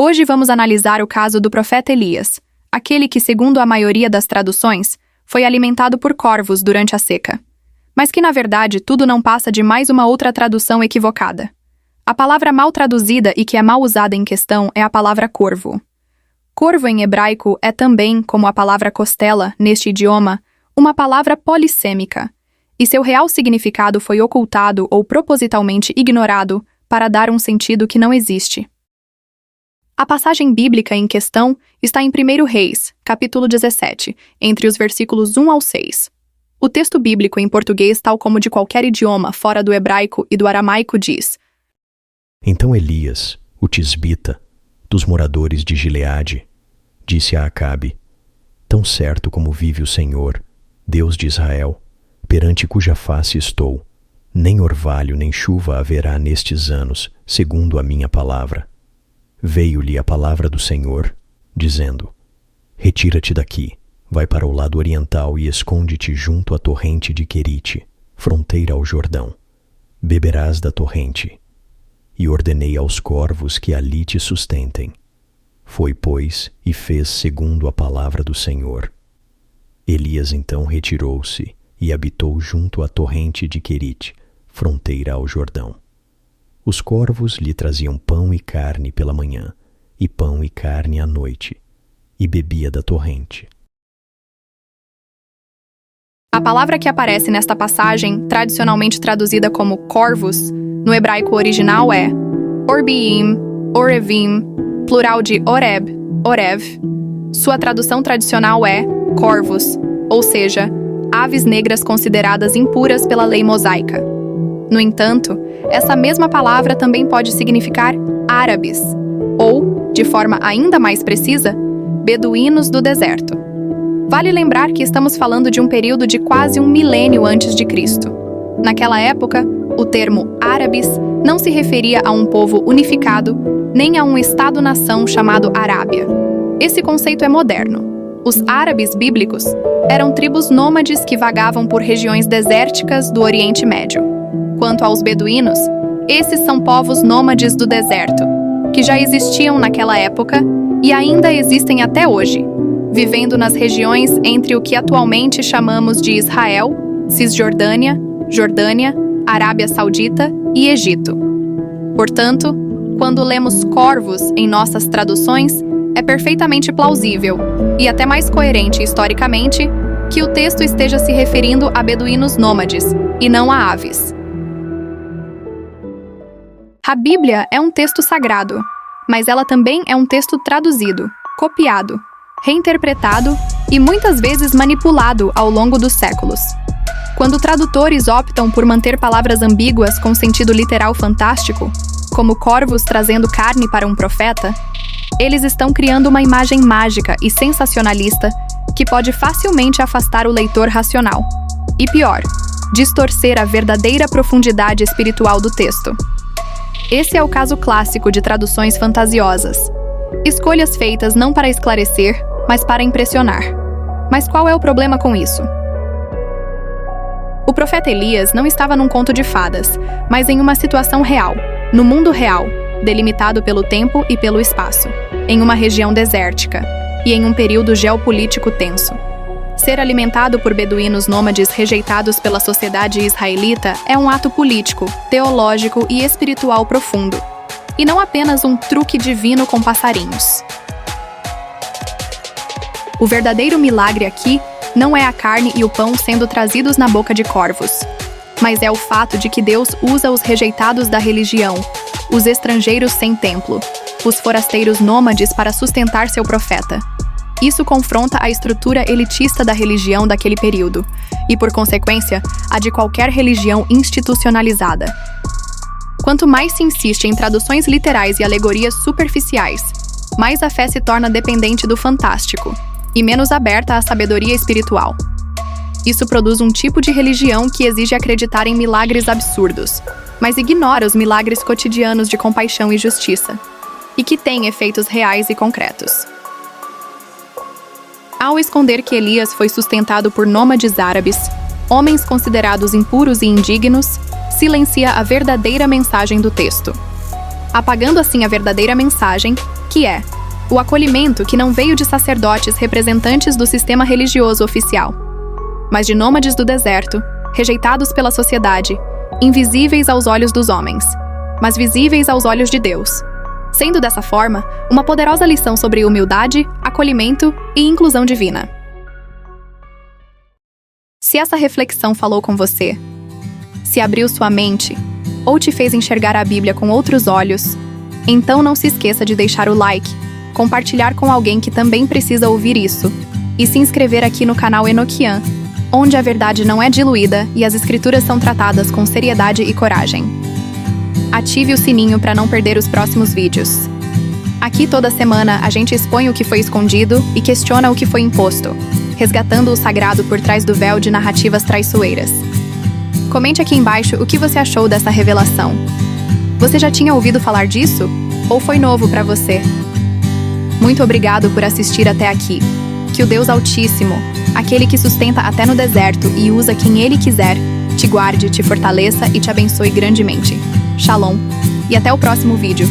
Hoje vamos analisar o caso do profeta Elias, aquele que, segundo a maioria das traduções, foi alimentado por corvos durante a seca. Mas que, na verdade, tudo não passa de mais uma outra tradução equivocada. A palavra mal traduzida e que é mal usada em questão é a palavra corvo. Corvo em hebraico é também, como a palavra costela, neste idioma, uma palavra polissêmica, e seu real significado foi ocultado ou propositalmente ignorado para dar um sentido que não existe. A passagem bíblica em questão está em 1 Reis, capítulo 17, entre os versículos 1 ao 6. O texto bíblico em português, tal como de qualquer idioma fora do hebraico e do aramaico, diz: Então Elias, o tisbita, dos moradores de Gileade, disse a Acabe: Tão certo como vive o Senhor, Deus de Israel, perante cuja face estou, nem orvalho nem chuva haverá nestes anos, segundo a minha palavra. Veio-lhe a palavra do Senhor, dizendo: Retira-te daqui, vai para o lado oriental e esconde-te junto à torrente de Querite, fronteira ao Jordão. Beberás da torrente. E ordenei aos corvos que ali te sustentem. Foi, pois, e fez segundo a palavra do Senhor. Elias então retirou-se e habitou junto à torrente de Querite, fronteira ao Jordão. Os corvos lhe traziam pão e carne pela manhã, e pão e carne à noite, e bebia da torrente. A palavra que aparece nesta passagem, tradicionalmente traduzida como corvos, no hebraico original é Orbiim, Orevim, plural de Oreb, Orev. Sua tradução tradicional é corvos, ou seja, aves negras consideradas impuras pela lei mosaica. No entanto, essa mesma palavra também pode significar árabes, ou, de forma ainda mais precisa, beduínos do deserto. Vale lembrar que estamos falando de um período de quase 1 milênio antes de Cristo. Naquela época, o termo árabes não se referia a um povo unificado, nem a um estado-nação chamado Arábia. Esse conceito é moderno. Os árabes bíblicos eram tribos nômades que vagavam por regiões desérticas do Oriente Médio. Quanto aos beduínos, esses são povos nômades do deserto, que já existiam naquela época e ainda existem até hoje, vivendo nas regiões entre o que atualmente chamamos de Israel, Cisjordânia, Jordânia, Arábia Saudita e Egito. Portanto, quando lemos corvos em nossas traduções, é perfeitamente plausível, e até mais coerente historicamente, que o texto esteja se referindo a beduínos nômades, e não a aves. A Bíblia é um texto sagrado, mas ela também é um texto traduzido, copiado, reinterpretado e muitas vezes manipulado ao longo dos séculos. Quando tradutores optam por manter palavras ambíguas com sentido literal fantástico, como corvos trazendo carne para um profeta, eles estão criando uma imagem mágica e sensacionalista que pode facilmente afastar o leitor racional. E pior, distorcer a verdadeira profundidade espiritual do texto. Esse é o caso clássico de traduções fantasiosas. Escolhas feitas não para esclarecer, mas para impressionar. Mas qual é o problema com isso? O profeta Elias não estava num conto de fadas, mas em uma situação real, no mundo real, delimitado pelo tempo e pelo espaço, em uma região desértica e em um período geopolítico tenso. Ser alimentado por beduínos nômades rejeitados pela sociedade israelita é um ato político, teológico e espiritual profundo, e não apenas um truque divino com passarinhos. O verdadeiro milagre aqui não é a carne e o pão sendo trazidos na boca de corvos, mas é o fato de que Deus usa os rejeitados da religião, os estrangeiros sem templo, os forasteiros nômades para sustentar seu profeta. Isso confronta a estrutura elitista da religião daquele período, e, por consequência, a de qualquer religião institucionalizada. Quanto mais se insiste em traduções literais e alegorias superficiais, mais a fé se torna dependente do fantástico, e menos aberta à sabedoria espiritual. Isso produz um tipo de religião que exige acreditar em milagres absurdos, mas ignora os milagres cotidianos de compaixão e justiça, e que têm efeitos reais e concretos. Ao esconder que Elias foi sustentado por nômades árabes, homens considerados impuros e indignos, silencia a verdadeira mensagem do texto. Apagando assim a verdadeira mensagem, que é o acolhimento que não veio de sacerdotes representantes do sistema religioso oficial, mas de nômades do deserto, rejeitados pela sociedade, invisíveis aos olhos dos homens, mas visíveis aos olhos de Deus. Sendo dessa forma, uma poderosa lição sobre humildade, acolhimento e inclusão divina. Se essa reflexão falou com você, se abriu sua mente, ou te fez enxergar a Bíblia com outros olhos, então não se esqueça de deixar o like, compartilhar com alguém que também precisa ouvir isso, e se inscrever aqui no canal Enoquian, onde a verdade não é diluída e as escrituras são tratadas com seriedade e coragem. Ative o sininho para não perder os próximos vídeos. Aqui toda semana a gente expõe o que foi escondido e questiona o que foi imposto, resgatando o sagrado por trás do véu de narrativas traiçoeiras. Comente aqui embaixo o que você achou dessa revelação. Você já tinha ouvido falar disso? Ou foi novo para você? Muito obrigado por assistir até aqui. Que o Deus Altíssimo, aquele que sustenta até no deserto e usa quem Ele quiser, te guarde, te fortaleça e te abençoe grandemente. Shalom. E até o próximo vídeo.